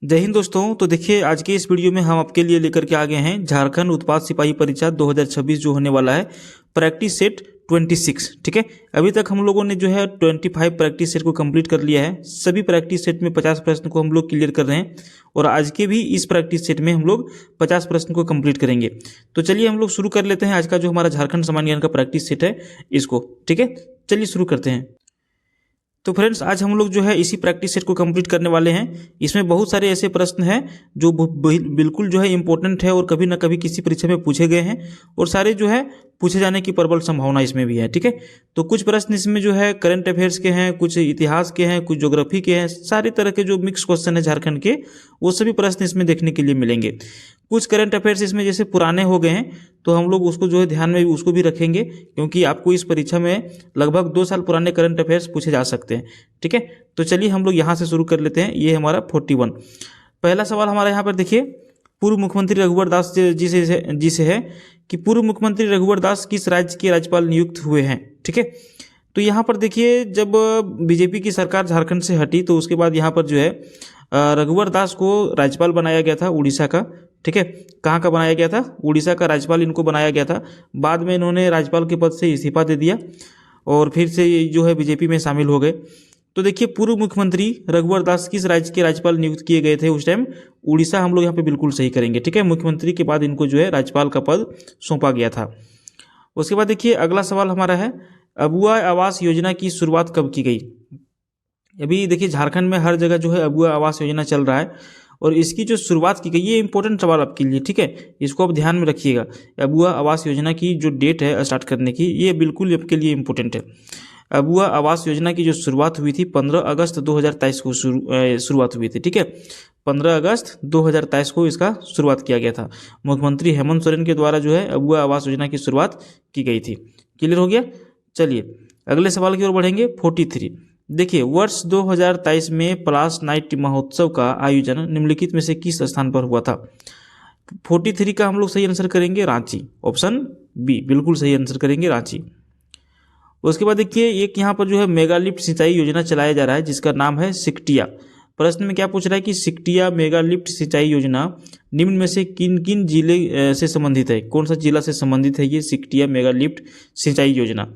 जय हिंद दोस्तों। तो देखिए, आज के इस वीडियो में हम आपके लिए लेकर के आ गए हैं झारखंड उत्पाद सिपाही परीक्षा 2026 जो होने वाला है, प्रैक्टिस सेट 26। ठीक है, अभी तक हम लोगों ने जो है 25 प्रैक्टिस सेट को कंप्लीट कर लिया है। सभी प्रैक्टिस सेट में 50 प्रश्न को हम लोग क्लियर कर रहे हैं और आज के भी इस प्रैक्टिस सेट में हम लोग 50 प्रश्न को कंप्लीट करेंगे। तो चलिए हम लोग शुरू कर लेते हैं आज का जो हमारा झारखंड सामान्य ज्ञान का प्रैक्टिस सेट है इसको। ठीक है, चलिए शुरू करते हैं। तो फ्रेंड्स, आज हम लोग जो है इसी प्रैक्टिस सेट को कंप्लीट करने वाले हैं। इसमें बहुत सारे ऐसे प्रश्न हैं जो बिल्कुल जो है इंपॉर्टेंट है और कभी ना कभी किसी परीक्षा में पूछे गए हैं और सारे जो है पूछे जाने की प्रबल संभावना इसमें भी है। ठीक है, तो कुछ प्रश्न इसमें जो है करंट अफेयर्स के हैं, कुछ इतिहास के हैं, कुछ ज्योग्राफी के हैं। सारे तरह के जो मिक्स क्वेश्चन है झारखंड के, वो सभी प्रश्न इसमें देखने के लिए मिलेंगे। कुछ करंट अफेयर्स इसमें जैसे पुराने हो गए हैं तो हम लोग उसको जो है ध्यान में उसको भी रखेंगे, क्योंकि आपको इस परीक्षा में लगभग 2 साल पुराने करंट अफेयर्स पूछे जा सकते हैं। ठीक है, तो चलिए हम लोग यहाँ से शुरू कर लेते हैं। ये हमारा 41 पहला सवाल हमारा यहाँ पर देखिए, पूर्व मुख्यमंत्री रघुवर दास जी से है कि पूर्व मुख्यमंत्री रघुवर दास किस राज्य के राज्यपाल नियुक्त हुए हैं। ठीक है, तो यहाँ पर देखिए, जब बीजेपी की सरकार झारखंड से हटी तो उसके बाद यहाँ पर जो है रघुवर दास को राज्यपाल बनाया गया था उड़ीसा का। ठीक है, कहाँ का बनाया गया था? उड़ीसा का राज्यपाल इनको बनाया गया था। बाद में इन्होंने राज्यपाल के पद से इस्तीफा दे दिया और फिर से जो है बीजेपी में शामिल हो गए। तो देखिए, पूर्व मुख्यमंत्री रघुवर दास किस राज्य के राज्यपाल नियुक्त किए गए थे उस टाइम? उड़ीसा हम लोग यहाँ पे बिल्कुल सही करेंगे। ठीक है, मुख्यमंत्री के बाद इनको जो है राज्यपाल का पद सौंपा गया था। उसके बाद देखिए, अगला सवाल हमारा है, अबुआ आवास योजना की शुरुआत कब की गई? अभी देखिए, झारखंड में हर जगह जो है अबुआ आवास योजना चल रहा है और इसकी जो शुरुआत की गई, ये इंपॉर्टेंट सवाल आपके लिए। ठीक है, इसको आप ध्यान में रखिएगा। अबुआ आवास योजना की जो डेट है स्टार्ट करने की, ये बिल्कुल आपके लिए इंपॉर्टेंट है। अबुआ आवास योजना की जो शुरुआत हुई थी 15 अगस्त 2023 को शुरुआत हुई थी। ठीक है, 15 अगस्त 2023 को इसका शुरुआत किया गया था। मुख्यमंत्री हेमंत सोरेन के द्वारा जो है अबुआ आवास योजना की शुरुआत की गई थी। क्लियर हो गया? चलिए अगले सवाल की ओर बढ़ेंगे। 43 देखिए, वर्ष 2023 में पलाश नाइट महोत्सव का आयोजन निम्नलिखित में से किस स्थान पर हुआ था? 43 का हम लोग सही आंसर करेंगे रांची, ऑप्शन बी बिल्कुल सही आंसर करेंगे रांची। उसके बाद देखिए, एक यहाँ पर जो है मेगा लिफ्ट सिंचाई योजना चलाया जा रहा है जिसका नाम है सिकटिया। प्रश्न में क्या पूछ रहा है कि सिकटिया मेगा लिफ्ट सिंचाई योजना निम्न में से किन किन जिले से संबंधित है? कौन सा जिला से संबंधित है ये सिकटिया मेगा लिफ्ट सिंचाई योजना?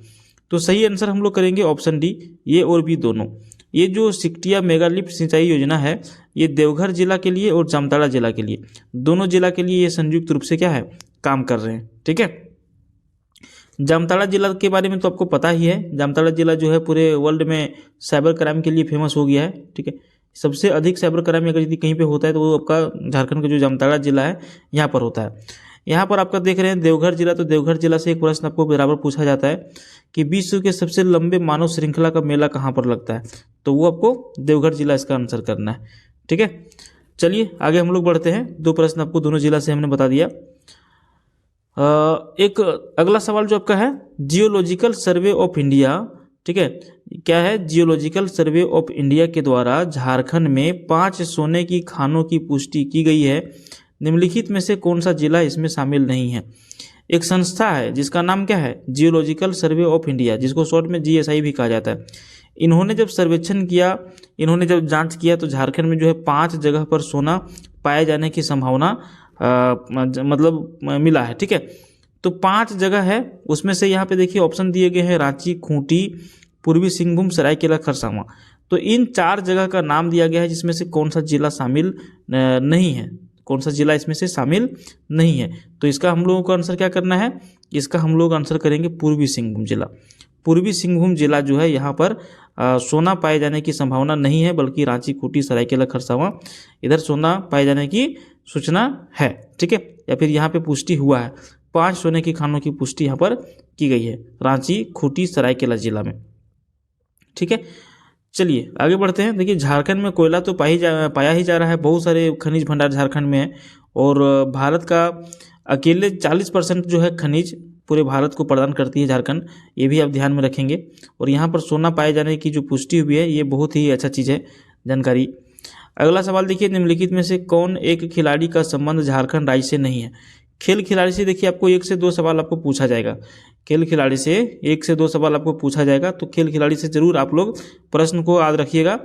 तो सही आंसर हम लोग करेंगे ऑप्शन डी, ये और भी दोनों। ये जो सिकटिया मेगा लिफ्ट सिंचाई योजना है, ये देवघर जिला के लिए और जामताड़ा जिला के लिए, दोनों जिला के लिए ये संयुक्त रूप से क्या है, काम कर रहे हैं। ठीक है, जामताड़ा जिला के बारे में तो आपको पता ही है। जामताड़ा जिला जो है पूरे वर्ल्ड में साइबर क्राइम के लिए फेमस हो गया है। ठीक है, सबसे अधिक साइबर क्राइम अगर यदि कहीं पे होता है तो वो आपका झारखंड का जो जामताड़ा जिला है यहाँ पर होता है। यहाँ पर आपका देख रहे हैं देवघर जिला, तो देवघर जिला से एक प्रश्न आपको बराबर पूछा जाता है कि विश्व के सबसे लंबे मानव श्रृंखला का मेला कहाँ पर लगता है? तो वो आपको देवघर जिला इसका आंसर करना है। ठीक है, चलिए आगे हम लोग बढ़ते हैं। 2 प्रश्न आपको दोनों जिला से हमने बता दिया। एक अगला सवाल जो आपका है, जियोलॉजिकल सर्वे ऑफ इंडिया। ठीक है, क्या है? जियोलॉजिकल सर्वे ऑफ इंडिया के द्वारा झारखंड में 5 सोने की खानों की पुष्टि की गई है। निम्नलिखित में से कौन सा जिला इसमें शामिल नहीं है? एक संस्था है जिसका नाम क्या है, जियोलॉजिकल सर्वे ऑफ इंडिया, जिसको शॉर्ट में जीएसआई भी कहा जाता है। इन्होंने जब सर्वेक्षण किया, इन्होंने जब जांच किया तो झारखंड में जो है 5 जगह पर सोना पाए जाने की संभावना मतलब मिला है। ठीक है, तो 5 जगह है, उसमें से यहाँ पे देखिए ऑप्शन दिए गए हैं रांची, खूंटी, पूर्वी सिंहभूम, सरायकेला, खरसावां। तो इन 4 जगह का नाम दिया गया है जिसमें से कौन सा जिला शामिल नहीं है, कौन सा जिला इसमें से शामिल नहीं है। तो इसका हम लोगों को आंसर क्या करना है? इसका हम लोग आंसर करेंगे पूर्वी सिंहभूम जिला। पूर्वी सिंहभूम जिला जो है यहाँ पर सोना पाए जाने की संभावना नहीं है, बल्कि रांची, खूंटी, सरायकेला, खरसावां इधर सोना पाए जाने की सूचना है। ठीक है, या फिर यहाँ पे पुष्टि हुआ है, 5 सोने की खानों की पुष्टि यहाँ पर की गई है रांची, खूंटी, सरायकेला जिला में। ठीक है, चलिए आगे बढ़ते हैं। देखिए, झारखंड में कोयला तो पाया ही जा रहा है, बहुत सारे खनिज भंडार झारखंड में है और भारत का अकेले 40% जो है खनिज पूरे भारत को प्रदान करती है झारखंड, ये भी आप ध्यान में रखेंगे। और यहाँ पर सोना पाए जाने की जो पुष्टि हुई है, ये बहुत ही अच्छा चीज़ है, जानकारी। अगला सवाल देखिए, निम्नलिखित में से कौन एक खिलाड़ी का संबंध झारखंड राज्य से नहीं है? खेल खिलाड़ी से देखिए आपको 1 से 2 सवाल आपको पूछा जाएगा। खेल खिलाड़ी से 1 से 2 सवाल आपको पूछा जाएगा, तो खेल खिलाड़ी से जरूर आप लोग प्रश्न को याद रखिएगा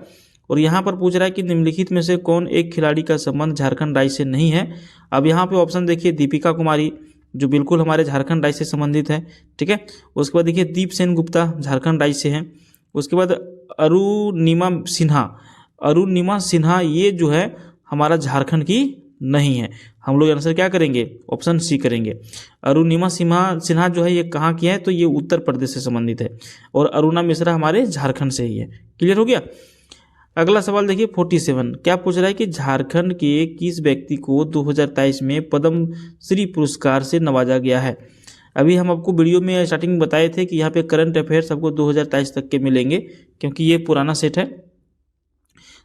और यहाँ पर पूछ रहा है कि निम्नलिखित में से कौन एक खिलाड़ी का संबंध झारखंड राज्य से नहीं है। अब यहाँ पे ऑप्शन देखिए, दीपिका कुमारी जो बिल्कुल हमारे झारखंड राज्य से संबंधित है, ठीक है। उसके बाद देखिए दीप सेन गुप्ता झारखंड राज्य से हैं। उसके बाद अरुणिमा सिन्हा ये जो है हमारा झारखंड की नहीं है। हम लोग आंसर क्या करेंगे, ऑप्शन सी करेंगे। अरुणिमा सिन्हा जो है ये कहाँ की है, तो ये उत्तर प्रदेश से संबंधित है, और अरुणा मिश्रा हमारे झारखंड से ही है। क्लियर हो गया। अगला सवाल देखिए 47, क्या पूछ रहा है कि झारखंड के किस व्यक्ति को 2023 में पद्म श्री पुरस्कार से नवाजा गया है। अभी हम आपको वीडियो में स्टार्टिंग में बताए थे कि यहाँ पे करंट अफेयर्स आपको 2023 तक के मिलेंगे, क्योंकि ये पुराना सेट है।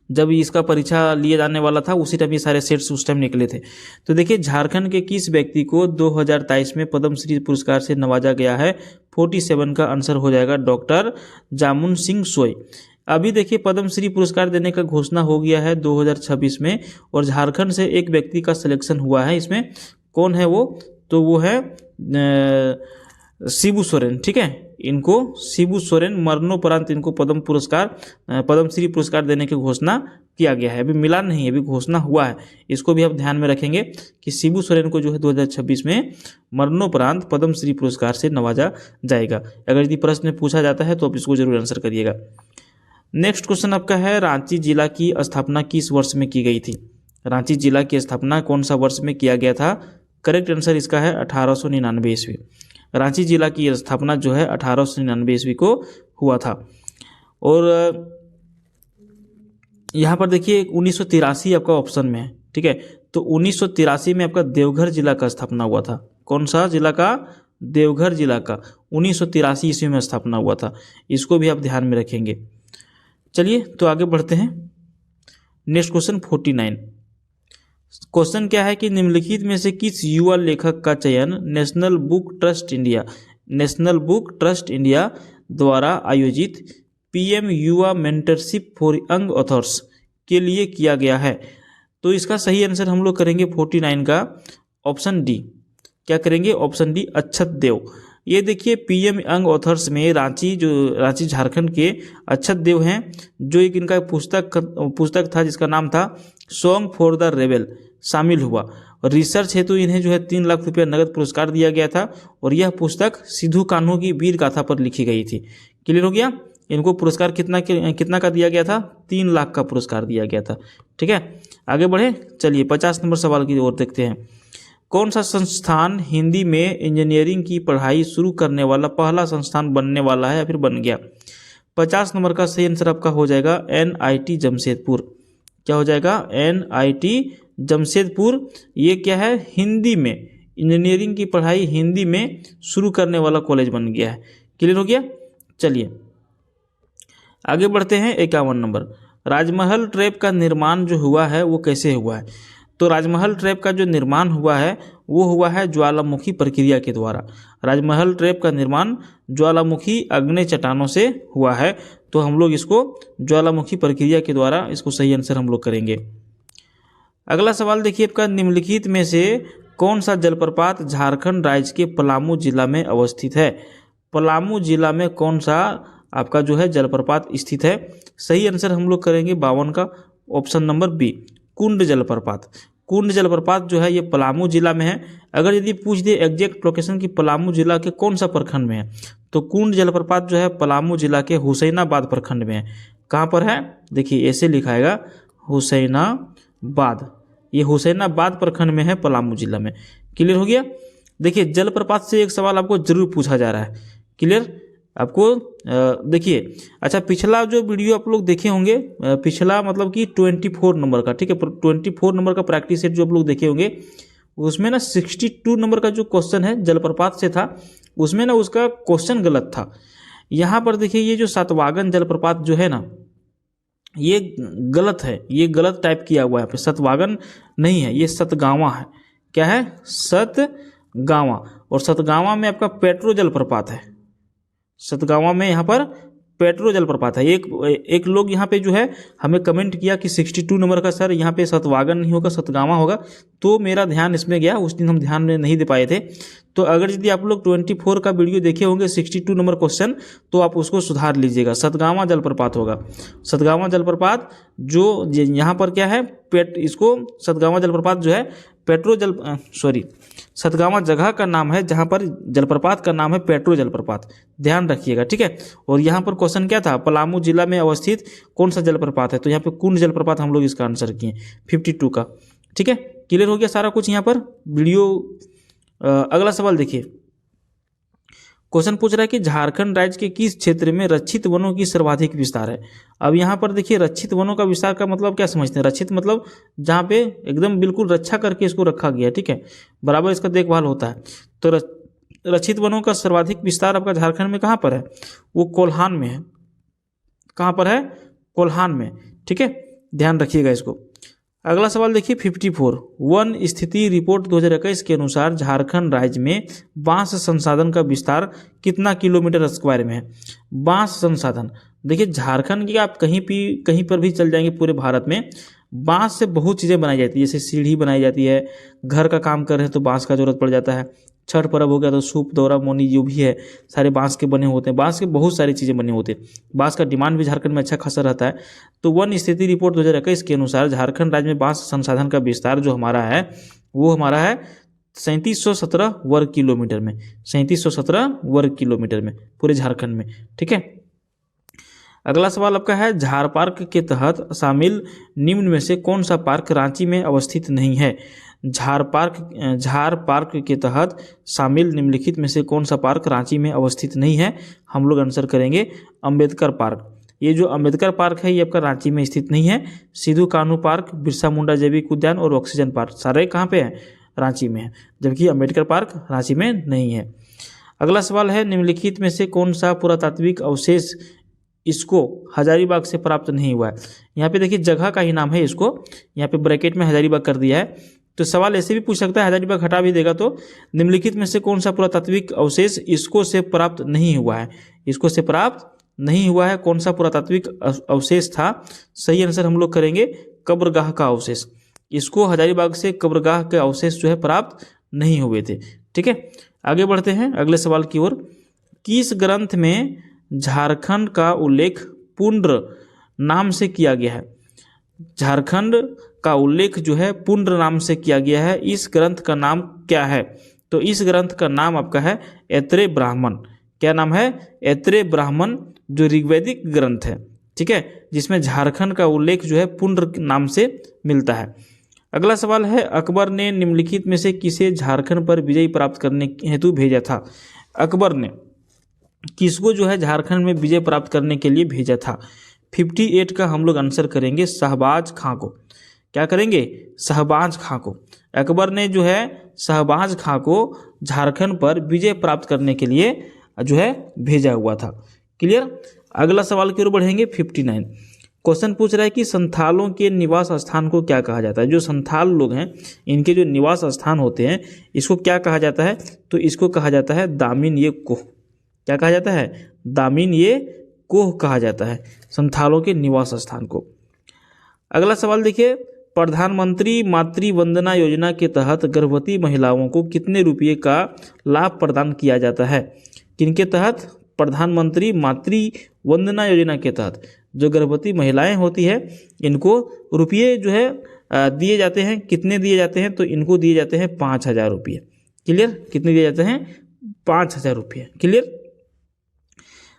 जब इसका परीक्षा लिया जाने वाला था उसी टाइम ये सारे सेट्स उस टाइम निकले थे। तो देखिए झारखंड के किस व्यक्ति को 2023 में पद्म श्री पुरस्कार से नवाजा गया है। 47 का आंसर हो जाएगा डॉक्टर जामुन सिंह सोई। अभी देखिए पद्म श्री पुरस्कार देने का घोषणा हो गया है 2026 में, और झारखंड से एक व्यक्ति का सिलेक्शन हुआ है। इसमें कौन है वो, तो वो है शिबू सोरेन, ठीक है। इनको शिबू सोरेन मरणोपरांत इनको पद्म श्री पुरस्कार देने की घोषणा किया गया है। अभी मिला नहीं है, अभी घोषणा हुआ है। इसको भी आप ध्यान में रखेंगे कि शिबू सोरेन को जो है 2026 में मरणोपरांत पद्म श्री पुरस्कार से नवाजा जाएगा। अगर यदि प्रश्न पूछा जाता है तो आप इसको जरूर आंसर करिएगा। नेक्स्ट क्वेश्चन आपका है, रांची जिला की स्थापना किस वर्ष में की गई थी। रांची जिला की स्थापना कौन सा वर्ष में किया गया था। करेक्ट आंसर इसका है 1899 ईस्वी। रांची जिला की स्थापना जो है 1899 ईस्वी को हुआ था। और यहाँ पर देखिए 1983 आपका ऑप्शन में है, ठीक है। तो 1983 में आपका देवघर जिला का स्थापना हुआ था। कौन सा जिला का, देवघर जिला का 1983 ईस्वी में स्थापना हुआ था। इसको भी आप ध्यान में रखेंगे। चलिए तो आगे बढ़ते हैं। Next question 49। क्वेश्चन क्या है कि निम्नलिखित में से किस युवा लेखक का चयन नेशनल बुक ट्रस्ट इंडिया द्वारा आयोजित पीएम युवा मेंटरशिप फॉर यंग ऑथर्स के लिए किया गया है। तो इसका सही आंसर हम लोग करेंगे 49 का ऑप्शन डी। क्या करेंगे, ऑप्शन डी अक्षत देव। ये देखिए पीएम यंग ऑथर्स में रांची झारखंड के अक्षत देव हैं, जो एक इनका पुस्तक था जिसका नाम था सॉन्ग फॉर द रेबेल शामिल हुआ। रिसर्च हेतु इन्हें जो है 3 लाख रुपया नगद पुरस्कार दिया गया था, और यह पुस्तक सिद्धू कान्हू की वीर गाथा पर लिखी गई थी। क्लियर हो गया। इनको पुरस्कार कितना का दिया गया था, 3 लाख का पुरस्कार दिया गया था, ठीक है। आगे बढ़े, चलिए 50 नंबर सवाल की ओर देखते हैं। कौन सा संस्थान हिंदी में इंजीनियरिंग की पढ़ाई शुरू करने वाला पहला संस्थान बनने वाला है या फिर बन गया। 50 नंबर का सही आंसर आपका हो जाएगा NIT जमशेदपुर। क्या हो जाएगा, NIT जमशेदपुर। ये क्या है, हिंदी में इंजीनियरिंग की पढ़ाई हिंदी में शुरू करने वाला कॉलेज बन गया है। क्लियर हो गया। चलिए आगे बढ़ते हैं। 51 नंबर, राजमहल ट्रैप का निर्माण जो हुआ है वो कैसे हुआ है। तो राजमहल ट्रैप का जो निर्माण हुआ है वो हुआ है ज्वालामुखी प्रक्रिया के द्वारा। राजमहल ट्रैप का निर्माण ज्वालामुखी अग्नि चट्टानों से हुआ है। तो हम लोग इसको ज्वालामुखी प्रक्रिया के द्वारा, इसको सही आंसर हम लोग करेंगे। अगला सवाल देखिए आपका, निम्नलिखित में से कौन सा जलप्रपात झारखंड राज्य के पलामू जिला में अवस्थित है। पलामू जिला में कौन सा आपका जो है जलप्रपात स्थित है। सही आंसर हम लोग करेंगे 52 का ऑप्शन नंबर बी, कुंड जलप्रपात। कुंड जलप्रपात जो है ये पलामू जिला में है। अगर यदि पूछ दे एग्जैक्ट लोकेशन की पलामू जिला के कौन सा प्रखंड में है, तो कुंड जलप्रपात जो है पलामू जिला के हुसैनाबाद प्रखंड में है। कहाँ पर है, देखिए ऐसे लिखाएगा हुसैनाबाद। ये हुसैनाबाद प्रखंड में है, पलामू जिला में। क्लियर हो गया। देखिए जलप्रपात से एक सवाल आपको जरूर पूछा जा रहा है। क्लियर आपको देखिए, अच्छा पिछला जो वीडियो आप लोग देखे होंगे, पिछला मतलब कि 24 नंबर का, ठीक है, 24 नंबर का प्रैक्टिस सेट जो आप लोग देखे होंगे, उसमें ना 62 नंबर का जो क्वेश्चन है जलप्रपात से था, उसमें ना उसका क्वेश्चन गलत था। यहाँ पर देखिए ये जो सतवागन जलप्रपात जो है ना, ये गलत है, ये गलत टाइप किया हुआ है। यहाँ पे सतवागन नहीं है, ये सतगावा है। क्या है, सतगावा। और सतगावा में आपका पेट्रो जलप्रपात है। सतगावा में यहाँ पर पेट्रो जलप्रपात है। एक लोग यहाँ पे जो है हमें कमेंट किया कि 62 नंबर का सर यहाँ पे सतवागन नहीं होगा, सतगावा होगा, तो मेरा ध्यान इसमें गया, उस दिन हम ध्यान में नहीं दे पाए थे। तो अगर यदि आप लोग 24 का वीडियो देखे होंगे 62 नंबर क्वेश्चन, तो आप उसको सुधार लीजिएगा, सतगावा जलप्रपात होगा। सतगावा जलप्रपात जो यहाँ पर क्या है, इसको सतगावा जलप्रपात जो है सतगावा जगह का नाम है, जहाँ पर जलप्रपात का नाम है पेट्रो जलप्रपात, ध्यान रखिएगा, ठीक है। और यहाँ पर क्वेश्चन क्या था, पलामू जिला में अवस्थित कौन सा जलप्रपात है, तो यहाँ पे कुंड जलप्रपात हम लोग इसका आंसर किए 52 का, ठीक है। क्लियर हो गया सारा कुछ यहाँ पर वीडियो। अगला सवाल देखिए, क्वेश्चन पूछ रहा है कि झारखंड राज्य के किस क्षेत्र में रक्षित वनों की सर्वाधिक विस्तार है। अब यहाँ पर देखिए, रक्षित वनों का विस्तार का मतलब क्या समझते हैं, रक्षित मतलब जहाँ पे एकदम बिल्कुल रक्षा करके इसको रखा गया, ठीक है, बराबर इसका देखभाल होता है। तो रक्षित वनों का सर्वाधिक विस्तार आपका झारखंड में कहाँ पर है, वो कोल्हान में है। कहाँ पर है, कोल्हान में, ठीक है, ध्यान रखिएगा इसको। अगला सवाल देखिए 54, वन स्थिति रिपोर्ट 2021 के अनुसार झारखंड राज्य में बांस संसाधन का विस्तार कितना किलोमीटर स्क्वायर में है। बांस संसाधन देखिए, झारखंड की आप कहीं पर भी चल जाएंगे पूरे भारत में, बांस से बहुत चीज़ें बनाई जाती है, जैसे सीढ़ी बनाई जाती है, घर का काम कर रहे हैं तो बांस का जरूरत पड़ जाता है, छठ पर्व हो गया तो सूप दौरा मोनी जो भी है सारे बांस के बने होते हैं, बांस के बहुत सारी चीज़ें बनी होती हैं, बांस का डिमांड भी झारखंड में अच्छा खासा रहता है। तो वन स्थिति रिपोर्ट 2021 के अनुसार झारखंड राज्य में बांस संसाधन का विस्तार जो हमारा है वो हमारा है 3717 वर्ग किलोमीटर में, 3717 वर्ग किलोमीटर में पूरे झारखंड में, ठीक है। अगला सवाल आपका है, झार पार्क के तहत शामिल निम्न में से कौन सा पार्क रांची में अवस्थित नहीं है। झार पार्क के तहत शामिल निम्नलिखित में से कौन सा पार्क रांची में अवस्थित नहीं है। हम लोग आंसर करेंगे अंबेडकर पार्क। ये जो अंबेडकर पार्क है ये आपका रांची में स्थित नहीं है। सिद्धू कान्हू पार्क, बिरसा मुंडा जैविक उद्यान और ऑक्सीजन पार्क सारे कहाँ पे हैं, रांची में है, जबकि अंबेडकर पार्क रांची में नहीं है। अगला सवाल है, निम्नलिखित में से कौन सा पुरातात्विक अवशेष इसको हजारीबाग से प्राप्त नहीं हुआ है। यहाँ पे देखिए जगह का ही नाम है, इसको यहाँ पे ब्रैकेट में हजारीबाग कर दिया है। तो सवाल ऐसे भी पूछ सकता है, हजारीबाग हटा भी देगा तो निम्नलिखित में से कौन सा पुरातात्विक अवशेष इसको से प्राप्त नहीं हुआ है, इसको से प्राप्त नहीं हुआ है, कौन सा पुरातात्विक अवशेष था। सही आंसर हम लोग करेंगे कब्रगाह का अवशेष। इसको हजारीबाग से कब्रगाह के अवशेष जो है प्राप्त नहीं हुए थे, ठीक है। आगे बढ़ते हैं अगले सवाल की ओर। किस ग्रंथ में झारखंड का उल्लेख पुंड्र नाम से किया गया है। झारखंड का उल्लेख जो है पुंड्र नाम से किया गया है, इस ग्रंथ का नाम क्या है। तो इस ग्रंथ का नाम आपका है ऐत्रेय ब्राह्मण। क्या नाम है, ऐत्रेय ब्राह्मण, जो ऋग्वैदिक ग्रंथ है, ठीक है, जिसमें झारखंड का उल्लेख जो है पुंड्र नाम से मिलता है। अगला सवाल है, अकबर ने निम्नलिखित में से किसे झारखंड पर विजय प्राप्त करने हेतु भेजा था। अकबर ने किसको जो है झारखंड में विजय प्राप्त करने के लिए भेजा था। 58 का हम लोग आंसर करेंगे शहबाज खां को। क्या करेंगे, शहबाज खां को। अकबर ने जो है शहबाज खां को झारखंड पर विजय प्राप्त करने के लिए जो है भेजा हुआ था। क्लियर। अगला सवाल की ओर बढ़ेंगे 59। क्वेश्चन पूछ रहा है कि संथालों के निवास स्थान को क्या कहा जाता है। जो संथाल लोग हैं इनके जो निवास स्थान होते हैं इसको क्या कहा जाता है, तो इसको कहा जाता है दामिन ये कोह। क्या कहा जाता है, दामिन ये कोह कहा जाता है संथालों के निवास स्थान को। अगला सवाल देखिए, प्रधानमंत्री मातृ वंदना योजना के तहत गर्भवती महिलाओं को कितने रुपये का लाभ प्रदान किया जाता है। किनके तहत, प्रधानमंत्री मातृ वंदना योजना के तहत जो गर्भवती महिलाएं होती है इनको रुपये जो है दिए जाते हैं। कितने दिए जाते हैं, तो इनको दिए जाते हैं 5,000 रुपये। क्लियर, कितने दिए जाते हैं, 5,000 रुपये। क्लियर।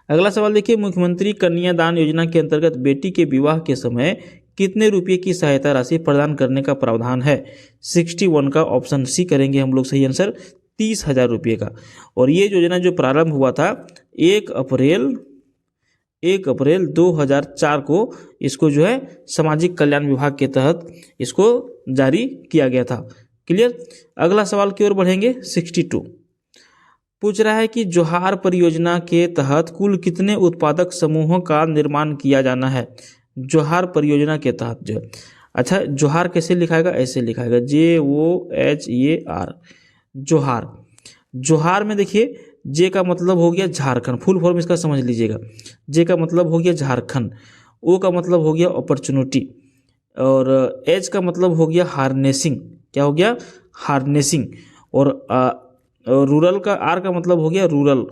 अगला सवाल देखिए, मुख्यमंत्री कन्यादान योजना के अंतर्गत बेटी के विवाह के समय कितने रुपये की सहायता राशि प्रदान करने का प्रावधान है। 61 का ऑप्शन सी करेंगे हम लोग सही आंसर, 30,000 रुपये का। और ये योजना जो प्रारंभ हुआ था 1 अप्रैल 2004 को इसको जो है सामाजिक कल्याण विभाग के तहत इसको जारी किया गया था। क्लियर। अगला सवाल की ओर बढ़ेंगे 62। पूछ रहा है कि जोहार परियोजना के तहत कुल कितने उत्पादक समूहों का निर्माण किया जाना है। जोहार परियोजना के तहत जो, अच्छा जोहार कैसे लिखाएगा, ऐसे लिखाएगा JOHAR। जोहार में देखिए जे का मतलब हो गया झारखंड, फुल फॉर्म इसका समझ लीजिएगा। जे का मतलब हो गया झारखंड, ओ का मतलब हो गया अपॉर्चुनिटी, और एच का मतलब हो गया हार्नेसिंग, क्या हो गया हार्नेसिंग, और रूरल का आर का मतलब हो गया रूरल।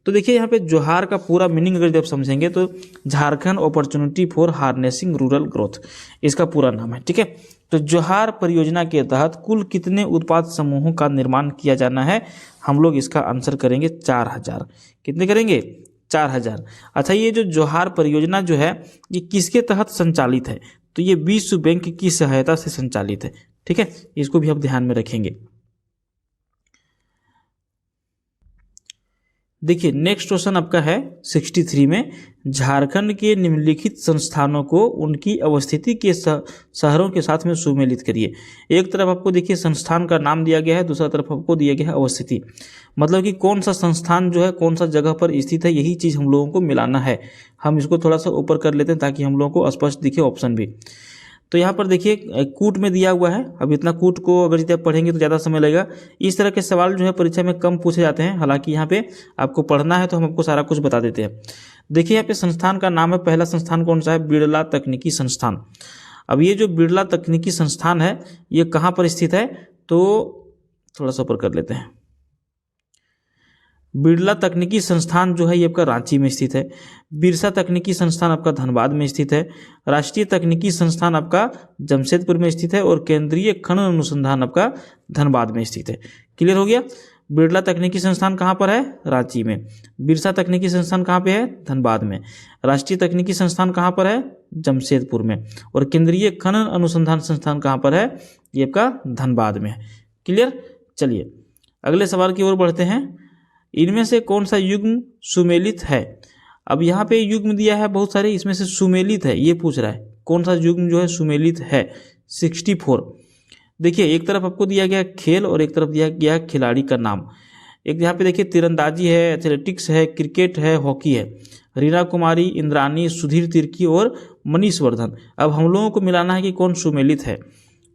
तो देखिए यहाँ पे जोहार का पूरा मीनिंग अगर जब समझेंगे तो Jharkhand opportunity for harnessing rural growth, इसका पूरा नाम है, ठीक है। तो जोहार परियोजना के तहत कुल कितने उत्पाद समूहों का निर्माण किया जाना है, हम लोग इसका आंसर करेंगे 4000। कितने करेंगे 4000। अच्छा, ये जो जोहार परियोजना जो है ये किसके तहत संचालित है, तो ये विश्व बैंक की सहायता से संचालित है, ठीक है, इसको भी आप ध्यान में रखेंगे। देखिए नेक्स्ट क्वेश्चन आपका है 63 में, झारखंड के निम्नलिखित संस्थानों को उनकी अवस्थिति के शहरों के साथ में सुमेलित करिए। एक तरफ आपको देखिए संस्थान का नाम दिया गया है, दूसरा तरफ आपको दिया गया है अवस्थिति, मतलब कि कौन सा संस्थान जो है कौन सा जगह पर स्थित है, यही चीज़ हम लोगों को मिलाना है। हम इसको थोड़ा सा ऊपर कर लेते हैं ताकि हम लोगों को स्पष्ट दिखे ऑप्शन भी। तो यहाँ पर देखिए कूट में दिया हुआ है, अब इतना कूट को अगर जितना पढ़ेंगे तो ज़्यादा समय लगेगा। इस तरह के सवाल जो है परीक्षा में कम पूछे जाते हैं, हालांकि यहाँ पे आपको पढ़ना है तो हम आपको सारा कुछ बता देते हैं। देखिए यहाँ पे संस्थान का नाम है, पहला संस्थान कौन सा है, बिरला तकनीकी संस्थान। अब ये जो बिरला तकनीकी संस्थान है ये कहाँ पर स्थित है, तो थोड़ा सा ऊपर कर लेते हैं। बिरला तकनीकी संस्थान जो है ये आपका रांची में स्थित है, बिरसा तकनीकी संस्थान आपका धनबाद में स्थित है, राष्ट्रीय तकनीकी संस्थान आपका जमशेदपुर में स्थित है, और केंद्रीय खनन अनुसंधान आपका धनबाद में स्थित है। क्लियर हो गया। बिरला तकनीकी संस्थान कहाँ पर है, रांची में। बिरसा तकनीकी संस्थान कहाँ पे है, धनबाद में। राष्ट्रीय तकनीकी संस्थान कहाँ पर है, जमशेदपुर में। और केंद्रीय खनन अनुसंधान संस्थान कहाँ पर है, ये आपका धनबाद में है। क्लियर। चलिए अगले सवाल की ओर बढ़ते हैं। इनमें से कौन सा युग्म सुमेलित है। अब यहाँ पे युग्म दिया है बहुत सारे, इसमें से सुमेलित है ये पूछ रहा है, कौन सा युग्म जो है सुमेलित है। 64 देखिए, एक तरफ आपको दिया गया खेल और एक तरफ दिया गया खिलाड़ी का नाम। एक यहाँ पे देखिए तीरंदाजी है, एथलेटिक्स है, क्रिकेट है, हॉकी है। रीना कुमारी, इंद्रानी, सुधीर तिर्की और मनीष वर्धन। अब हम लोगों को मिलाना है कि कौन सुमेलित है।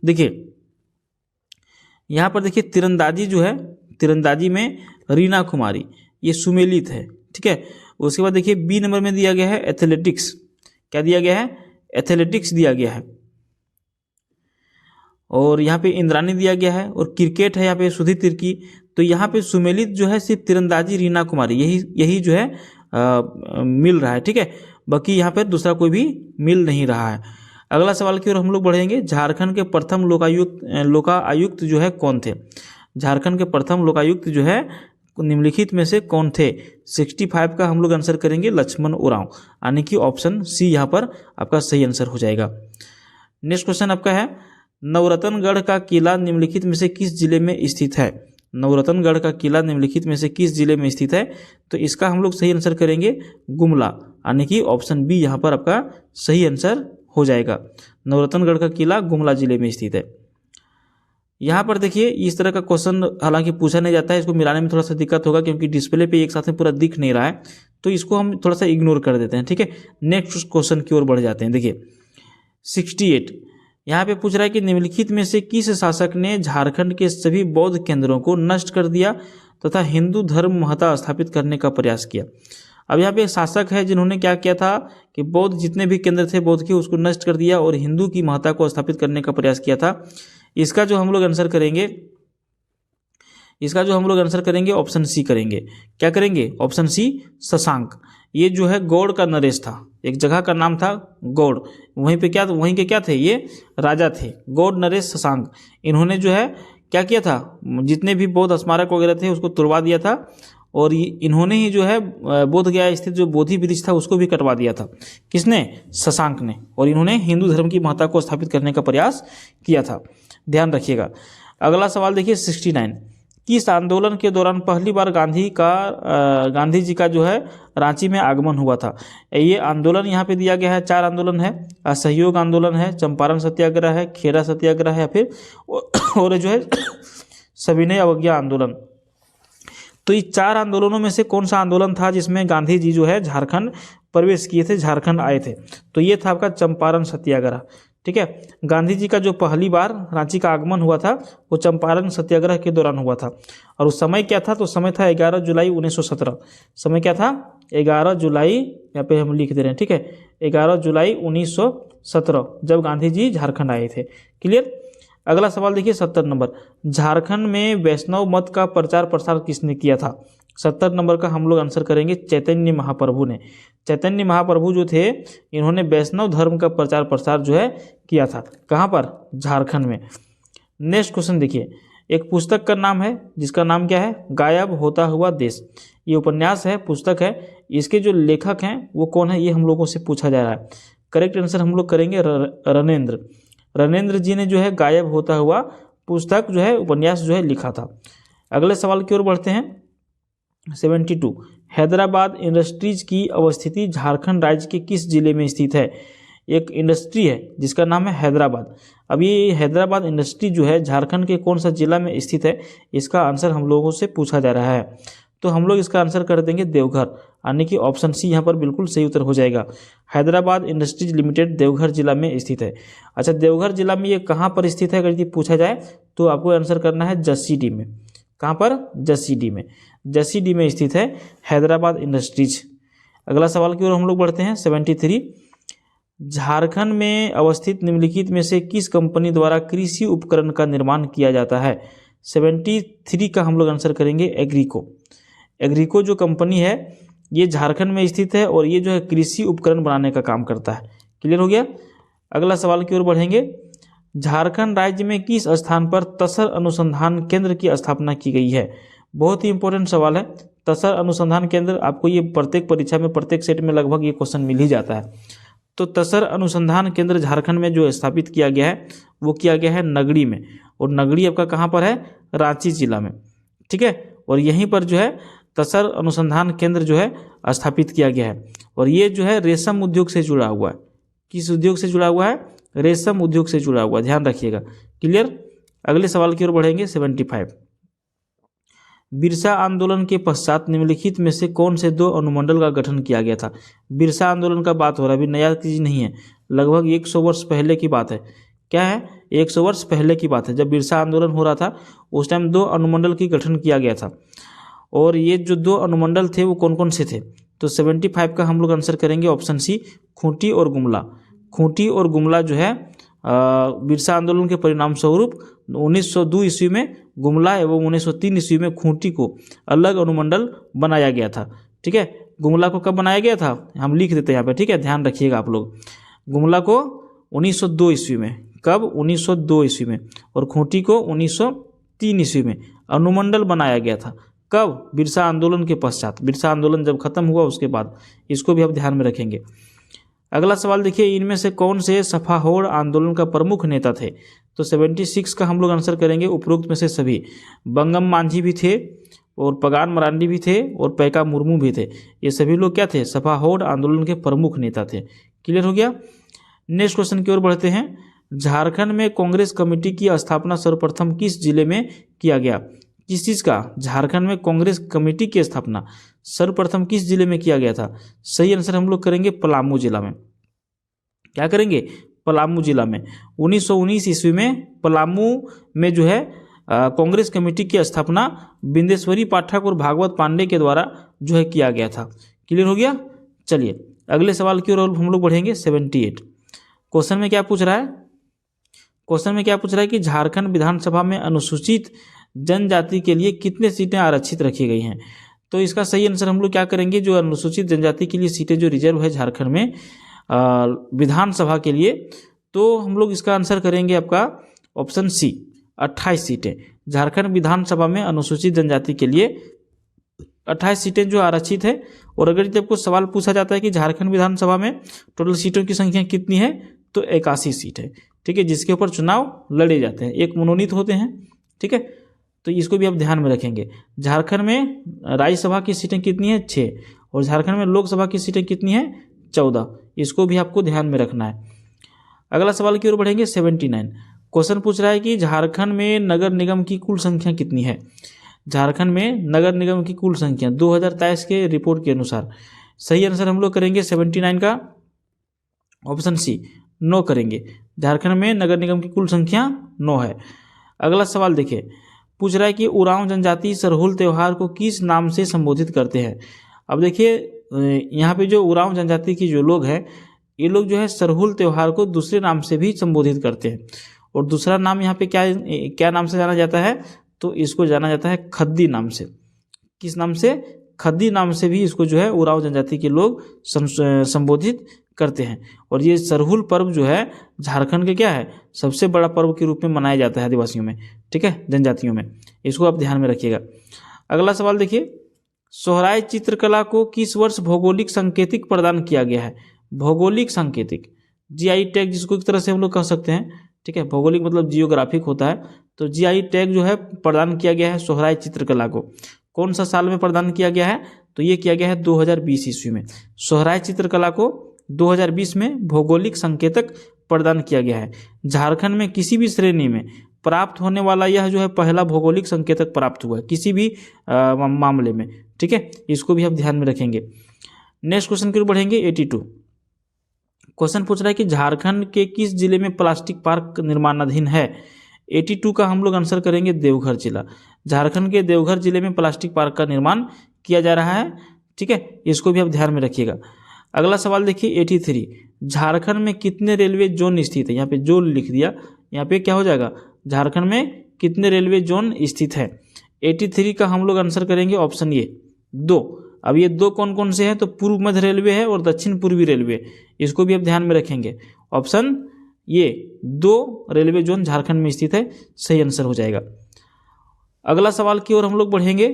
देखिए यहाँ पर देखिए तीरंदाजी जो है, तीरंदाजी में रीना कुमारी ये सुमेलित है, ठीक है। उसके बाद देखिए बी नंबर में दिया गया है एथलेटिक्स, क्या दिया गया है, एथलेटिक्स दिया गया है। और यहाँ पे इंद्रानी दिया गया है, और क्रिकेट है यहाँ पे सुधीर तिर्की। तो यहाँ पे सुमेलित जो है सिर्फ तीरंदाजी रीना कुमारी यही जो है मिल रहा है, ठीक है। बाकी यहाँ पे दूसरा कोई भी मिल नहीं रहा है। अगला सवाल की ओर हम लोग बढ़ेंगे। झारखंड के प्रथम लोकायुक्त जो है कौन थे। झारखंड के प्रथम लोकायुक्त जो है निम्नलिखित में से कौन थे। 65 का हम लोग आंसर करेंगे लक्ष्मण उरांव, यानी कि ऑप्शन सी यहाँ पर आपका सही आंसर हो जाएगा। नेक्स्ट क्वेश्चन आपका है, नवरत्नगढ़ का किला निम्नलिखित में से किस जिले में स्थित है। नवरत्नगढ़ का किला निम्नलिखित में से किस जिले में स्थित है, तो इसका हम लोग सही आंसर करेंगे गुमला, यानी कि ऑप्शन बी यहाँ पर आपका सही आंसर हो जाएगा। नवरत्नगढ़ का किला गुमला जिले में स्थित है। यहाँ पर देखिए इस तरह का क्वेश्चन हालांकि पूछा नहीं जाता है, इसको मिलाने में थोड़ा सा दिक्कत होगा क्योंकि डिस्प्ले पे एक साथ में पूरा दिख नहीं रहा है, तो इसको हम थोड़ा सा इग्नोर कर देते हैं, ठीक है। नेक्स्ट क्वेश्चन की ओर बढ़ जाते हैं। देखिए 68 यहाँ पे पूछ रहा है कि निम्नलिखित में से किस शासक ने झारखंड के सभी बौद्ध केंद्रों को नष्ट कर दिया तथा हिंदू धर्म महत्ता स्थापित करने का प्रयास किया। अब यहाँ पे एक शासक है जिन्होंने क्या किया था कि बौद्ध जितने भी केंद्र थे बौद्ध के उसको नष्ट कर दिया और हिंदू की महत्ता को स्थापित करने का प्रयास किया था। इसका जो हम लोग आंसर करेंगे ऑप्शन सी करेंगे। क्या करेंगे, ऑप्शन सी शशांक। ये जो है गौड़ का नरेश था, एक जगह का नाम था गौड़, वहीं के क्या थे, ये राजा थे गौड़ नरेश शशांक। इन्होंने जो है क्या किया था, जितने भी बौद्ध स्मारक वगैरह थे उसको तुड़वा दिया था, और इन्होंने ही जो है बोध गया स्थित जो बोधि वृक्ष था उसको भी कटवा दिया था। किसने, शशांक ने। और इन्होंने हिंदू धर्म की महत्ता को स्थापित करने का प्रयास किया था, ध्यान रखिएगा। अगला सवाल देखिए 69, किस आंदोलन के दौरान पहली बार गांधी जी का जो है रांची में आगमन हुआ था। ये आंदोलन यहाँ पे दिया गया है, 4 आंदोलन है। असहयोग आंदोलन है, चंपारण सत्याग्रह है, खेड़ा सत्याग्रह है, फिर और जो है सविनय अवज्ञा आंदोलन। तो ये 4 आंदोलनों में से कौन सा आंदोलन था जिसमें गांधी जी जो है झारखंड प्रवेश किए थे, झारखंड आए थे। तो ये था आपका चंपारण सत्याग्रह, ठीक है। गांधी जी का जो पहली बार रांची का आगमन हुआ था वो चंपारण सत्याग्रह के दौरान हुआ था, और उस समय क्या था, तो समय था 11 जुलाई 1917। समय क्या था, 11 जुलाई, यहाँ पे हम लिख दे रहे हैं, ठीक है, 11 जुलाई 1917 जब गांधी जी झारखंड आए थे। क्लियर। अगला सवाल देखिए 70 नंबर, झारखंड में वैष्णव मत का प्रचार प्रसार किसने किया था। 70 नंबर का हम लोग आंसर करेंगे चैतन्य महाप्रभु ने। चैतन्य महाप्रभु जो थे इन्होंने वैष्णव धर्म का प्रचार प्रसार जो है किया था। कहाँ पर, झारखंड में। नेक्स्ट क्वेश्चन देखिए, एक पुस्तक का नाम है जिसका नाम क्या है, गायब होता हुआ देश। ये उपन्यास है, पुस्तक है, इसके जो लेखक हैं वो कौन है, ये हम लोगों से पूछा जा रहा है। करेक्ट आंसर हम लोग करेंगे रणेंद्र जी ने जो है गायब होता हुआ पुस्तक जो है, उपन्यास जो है लिखा था। अगले सवाल की ओर बढ़ते हैं 72, हैदराबाद इंडस्ट्रीज की अवस्थिति झारखंड राज्य के किस जिले में स्थित है। एक इंडस्ट्री है जिसका नाम है हैदराबाद। अब ये हैदराबाद इंडस्ट्री जो है झारखंड के कौन सा जिला में स्थित है, इसका आंसर हम लोगों से पूछा जा रहा है। तो हम लोग इसका आंसर कर देंगे देवघर, यानी कि ऑप्शन सी यहाँ पर बिल्कुल सही उत्तर हो जाएगा। हैदराबाद इंडस्ट्रीज लिमिटेड देवघर जिला में स्थित है। अच्छा, देवघर जिला में ये कहाँ पर स्थित है, अगर यदि पूछा जाए तो आपको आंसर करना है जसीडीह में। कहाँ पर, जसीडीह में। जसीडीह में स्थित है हैदराबाद इंडस्ट्रीज। अगला सवाल की ओर हम लोग बढ़ते हैं 73, झारखंड में अवस्थित निम्नलिखित में से किस कंपनी द्वारा कृषि उपकरण का निर्माण किया जाता है। 73 का हम लोग आंसर करेंगे एग्रीको। एग्रीको जो कंपनी है ये झारखंड में स्थित है और ये जो है कृषि उपकरण बनाने का काम करता है। क्लियर हो गया। अगला सवाल की ओर बढ़ेंगे, झारखंड राज्य में किस स्थान पर तसर अनुसंधान केंद्र की स्थापना की गई है। बहुत ही इंपॉर्टेंट सवाल है। तसर अनुसंधान केंद्र, आपको ये प्रत्येक परीक्षा में, प्रत्येक सेट में लगभग ये क्वेश्चन मिल ही जाता है। तो तसर अनुसंधान केंद्र झारखंड में जो स्थापित किया गया है वो किया गया है नगड़ी में, और नगड़ी आपका कहाँ पर है, रांची जिला में। ठीक है, और यहीं पर जो है तसर अनुसंधान केंद्र जो है स्थापित किया गया है, और ये जो है रेशम उद्योग से जुड़ा हुआ है। किस उद्योग से जुड़ा हुआ है, रेशम उद्योग से जुड़ा हुआ है, ध्यान रखिएगा। क्लियर। अगले सवाल की ओर बढ़ेंगे 75, बिरसा आंदोलन के पश्चात निम्नलिखित में से कौन से दो अनुमंडल का गठन किया गया था। बिरसा आंदोलन का बात हो रहा है, अभी नया चीज नहीं है, लगभग 100 वर्ष पहले की बात है। क्या है, 100 वर्ष पहले की बात है। जब बिरसा आंदोलन हो रहा था उस टाइम 2 अनुमंडल की गठन किया गया था, और ये जो 2 अनुमंडल थे वो कौन कौन से थे। तो 75 का हम लोग आंसर करेंगे ऑप्शन सी, खूंटी और गुमला। खूंटी और गुमला जो है बिरसा आंदोलन के परिणाम स्वरूप 1902 ईस्वी में गुमला एवं 1903 ईस्वी में खूंटी को अलग अनुमंडल बनाया गया था। ठीक है, गुमला को कब बनाया गया था, हम लिख देते हैं यहाँ पे। ठीक है, ध्यान रखिएगा आप लोग। गुमला को 1902 ईस्वी में, कब, 1902 ईस्वी में, और खूंटी को 1903 ईस्वी में अनुमंडल बनाया गया था। कब, बिरसा आंदोलन के पश्चात, बिरसा आंदोलन जब खत्म हुआ उसके बाद। इसको भी आप ध्यान में रखेंगे। अगला सवाल देखिए, इनमें से कौन से सफाहोड़ आंदोलन का प्रमुख नेता थे। तो 76 का हम लोग आंसर करेंगे उपरोक्त में से सभी। बंगम मांझी भी थे, और पगान मरांडी भी थे, और पैका मुर्मू भी थे। ये सभी लोग क्या थे, सफाहोड़ आंदोलन के प्रमुख नेता थे। क्लियर हो गया। नेक्स्ट क्वेश्चन की ओर बढ़ते हैं, झारखंड में कांग्रेस कमेटी की स्थापना सर्वप्रथम किस जिले में किया गया। किस चीज़ का, झारखंड में कांग्रेस कमेटी की स्थापना सर्वप्रथम किस जिले में किया गया था। सही आंसर हम लोग करेंगे पलामू जिला में। क्या करेंगे, पलामू जिला में। 1919 ईस्वी में पलामू में जो है कांग्रेस कमेटी की स्थापना बिंदेश्वरी पाठक और भागवत पांडे के द्वारा जो है किया गया था। क्लियर हो गया। चलिए अगले सवाल की ओर हम लोग बढ़ेंगे 78। क्वेश्चन में क्या पूछ रहा है, क्वेश्चन में क्या पूछ रहा है कि झारखंड विधानसभा में अनुसूचित जनजाति के लिए कितने सीटें आरक्षित रखी गई हैं। तो इसका सही आंसर हम लोग क्या करेंगे, जो अनुसूचित जनजाति के लिए सीटें जो रिजर्व है झारखंड में विधानसभा के लिए, तो हम लोग इसका आंसर करेंगे आपका ऑप्शन सी, 28 सीटें। झारखंड विधानसभा में अनुसूचित जनजाति के लिए 28 सीटें जो आरक्षित है। और अगर जब आपको सवाल पूछा जाता है कि झारखंड विधानसभा में टोटल सीटों की संख्या कितनी है, तो 81 सीट है। ठीक है, जिसके ऊपर चुनाव लड़े जाते हैं, एक मनोनीत होते हैं। ठीक है, तो इसको भी आप ध्यान में रखेंगे। झारखंड में राज्यसभा की सीटें कितनी है, 6, और झारखंड में लोकसभा की सीटें कितनी है, 14। इसको भी आपको ध्यान में रखना है। अगला सवाल की ओर बढ़ेंगे 79। क्वेश्चन पूछ रहा है कि झारखंड में नगर निगम की कुल संख्या कितनी है। झारखंड में नगर निगम की कुल संख्या 2023 के रिपोर्ट के अनुसार। सही आंसर हम लोग करेंगे 79 का ऑप्शन सी, 9 करेंगे। झारखंड में नगर निगम की कुल संख्या 9 है। अगला सवाल देखिए, पूछ रहा है कि उरांव जनजाति सरहुल त्यौहार को किस नाम से संबोधित करते हैं। अब देखिए यहाँ पे जो उरांव जनजाति की जो लोग हैं, ये लोग जो है सरहुल त्यौहार को दूसरे नाम से भी संबोधित करते हैं। और दूसरा नाम यहाँ पे क्या नाम से जाना जाता है, तो इसको जाना जाता है खद्दी नाम से। किस नाम से? खद्दी नाम से भी इसको जो है उरांव जनजाति के लोग संबोधित करते हैं। और ये सरहुल पर्व जो है झारखंड के क्या है, सबसे बड़ा पर्व के रूप में मनाया जाता है आदिवासियों में, ठीक है, जनजातियों में। इसको आप ध्यान में रखिएगा। अगला सवाल देखिए, सोहराय चित्रकला को किस वर्ष भौगोलिक संकेतिक प्रदान किया गया है। भौगोलिक संकेतिक, जीआई टैग जिसको एक तरह से हम लोग कह सकते हैं, ठीक है। भौगोलिक मतलब जियोग्राफिक होता है, तो जीआई टैग जो है प्रदान किया गया है सोहराय चित्रकला को। कौन सा साल में प्रदान किया गया है, तो ये किया गया है 2020 ईस्वी में। सोहराय चित्रकला को 2020 में भौगोलिक संकेतक प्रदान किया गया है। झारखंड में किसी भी श्रेणी में प्राप्त होने वाला यह जो है पहला भौगोलिक संकेतक प्राप्त हुआ है किसी भी मामले में, ठीक है। इसको भी आप ध्यान में रखेंगे। नेक्स्ट क्वेश्चन की ओर बढ़ेंगे। 82 क्वेश्चन पूछ रहा है कि झारखंड के किस जिले में प्लास्टिक पार्क निर्माणाधीन है। 82 का हम लोग आंसर करेंगे देवघर जिला। झारखंड के देवघर जिले में प्लास्टिक पार्क का निर्माण किया जा रहा है, ठीक है। इसको भी आप ध्यान में रखिएगा। अगला सवाल देखिए 83, झारखंड में कितने रेलवे जोन स्थित है। यहाँ पे जोन लिख दिया, यहाँ पे क्या हो जाएगा, झारखंड में कितने रेलवे जोन स्थित है। 83 का हम लोग आंसर करेंगे ऑप्शन ए 2। अब ये 2 कौन कौन से हैं, तो पूर्व मध्य रेलवे है और दक्षिण पूर्वी रेलवे, इसको भी आप ध्यान में रखेंगे। ऑप्शन ये 2 रेलवे जोन झारखंड में स्थित है, सही आंसर हो जाएगा। अगला सवाल की ओर हम लोग बढ़ेंगे।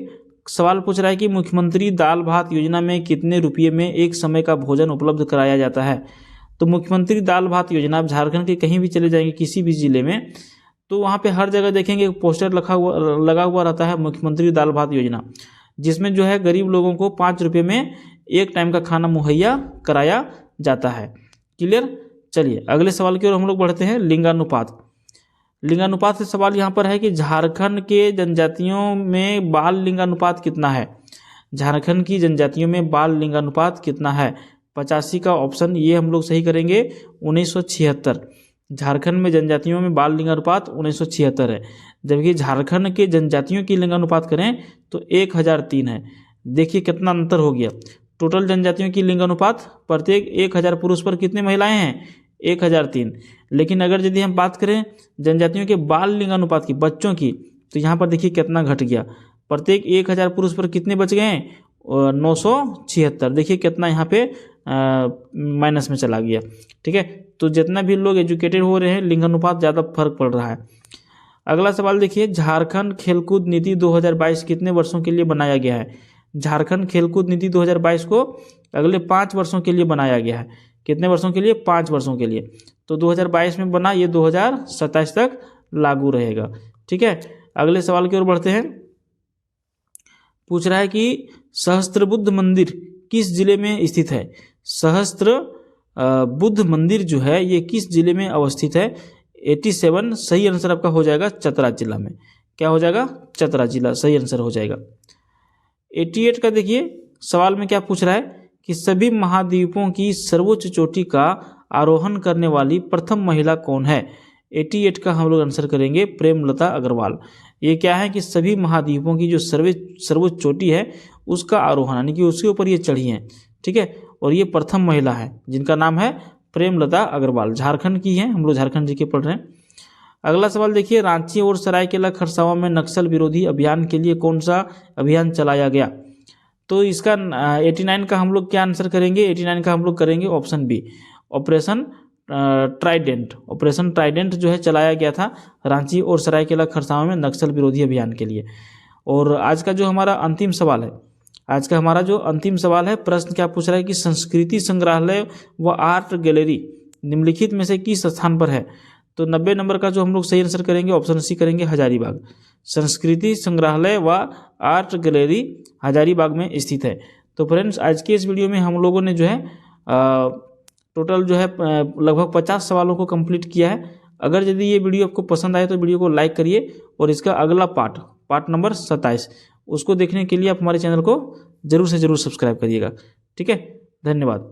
सवाल पूछ रहा है कि मुख्यमंत्री दाल भात योजना में कितने रुपये में एक समय का भोजन उपलब्ध कराया जाता है। तो मुख्यमंत्री दाल भात योजना, आप झारखंड के कहीं भी चले जाएंगे किसी भी जिले में, तो वहाँ पे हर जगह देखेंगे पोस्टर लगा हुआ रहता है मुख्यमंत्री दाल भात योजना, जिसमें जो है गरीब लोगों को 5 रुपये में एक टाइम का खाना मुहैया कराया जाता है। क्लियर। चलिए अगले सवाल की ओर हम लोग बढ़ते हैं। लिंगानुपात। लिंगानुपात से सवाल यहाँ पर है कि झारखंड के जनजातियों में बाल लिंगानुपात कितना है। झारखंड की जनजातियों में बाल लिंगानुपात कितना है। 85 का ऑप्शन ये हम लोग सही करेंगे 1976। झारखंड में जनजातियों में बाल लिंगानुपात 1976 है, जबकि झारखंड के जनजातियों की लिंगानुपात करें तो 1003 है। देखिए कितना अंतर हो गया। टोटल जनजातियों की लिंगानुपात प्रत्येक 1000 पुरुष पर कितने महिलाएं हैं, 1003। लेकिन अगर यदि हम बात करें जनजातियों के बाल लिंगानुपात की, बच्चों की, तो यहाँ पर देखिए कितना घट गया। प्रत्येक 1000 पुरुष पर कितने बच गए, 976। देखिए कितना यहाँ पे माइनस में चला गया, ठीक है। तो जितना भी लोग एजुकेटेड हो रहे हैं, लिंगानुपात ज़्यादा फर्क पड़ रहा है। अगला सवाल देखिए, झारखंड खेलकूद नीति 2022 कितने वर्षों के लिए बनाया गया है। झारखंड खेलकूद नीति 2022 को अगले 5 वर्षों के लिए बनाया गया है। कितने वर्षों के लिए, 5 वर्षों के लिए। तो 2022 में बना, ये 2027 तक लागू रहेगा, ठीक है। अगले सवाल की ओर बढ़ते हैं। पूछ रहा है कि सहस्त्र बुद्ध मंदिर किस जिले में स्थित है। सहस्त्र बुद्ध मंदिर जो है ये किस जिले में अवस्थित है। 87 सही आंसर आपका हो जाएगा चतरा जिला में। क्या हो जाएगा, चतरा जिला सही आंसर हो जाएगा। 88 का देखिए सवाल में क्या पूछ रहा है कि सभी महाद्वीपों की सर्वोच्च चोटी का आरोहण करने वाली प्रथम महिला कौन है। 88 का हम लोग आंसर करेंगे प्रेमलता अग्रवाल। ये क्या है कि सभी महाद्वीपों की जो सर्वोच्च चोटी है उसका आरोहण, यानी कि उसके ऊपर ये चढ़ी हैं, ठीक है। और ये प्रथम महिला है जिनका नाम है प्रेमलता अग्रवाल, झारखंड की है। हम लोग झारखंड जी के पढ़ रहे हैं। अगला सवाल देखिए, रांची और सरायकेला खरसावां में नक्सल विरोधी अभियान के लिए कौन सा अभियान चलाया गया। तो इसका 89 का हम लोग क्या आंसर करेंगे, 89 का हम लोग करेंगे option B, Operation Trident. Operation Trident जो है चलाया गया था रांची और सरायकेला खरसावां में नक्सल विरोधी अभियान के लिए। और आज का जो हमारा अंतिम सवाल है, आज का हमारा जो अंतिम सवाल है, प्रश्न क्या पूछ रहा है कि संस्कृति संग्रहालय व आर्ट गैलरी निम्नलिखित में से किस स्थान पर है। तो 90 नंबर का जो हम लोग सही आंसर करेंगे ऑप्शन सी करेंगे हजारीबाग। संस्कृति संग्रहालय व आर्ट गैलरी हजारीबाग में स्थित है। तो फ्रेंड्स आज के इस वीडियो में हम लोगों ने जो है टोटल जो है लगभग 50 सवालों को कंप्लीट किया है। अगर यदि ये वीडियो आपको पसंद आए तो वीडियो को लाइक करिए और इसका अगला पार्ट नंबर 27 उसको देखने के लिए आप हमारे चैनल को जरूर से जरूर सब्सक्राइब करिएगा। ठीक है, धन्यवाद।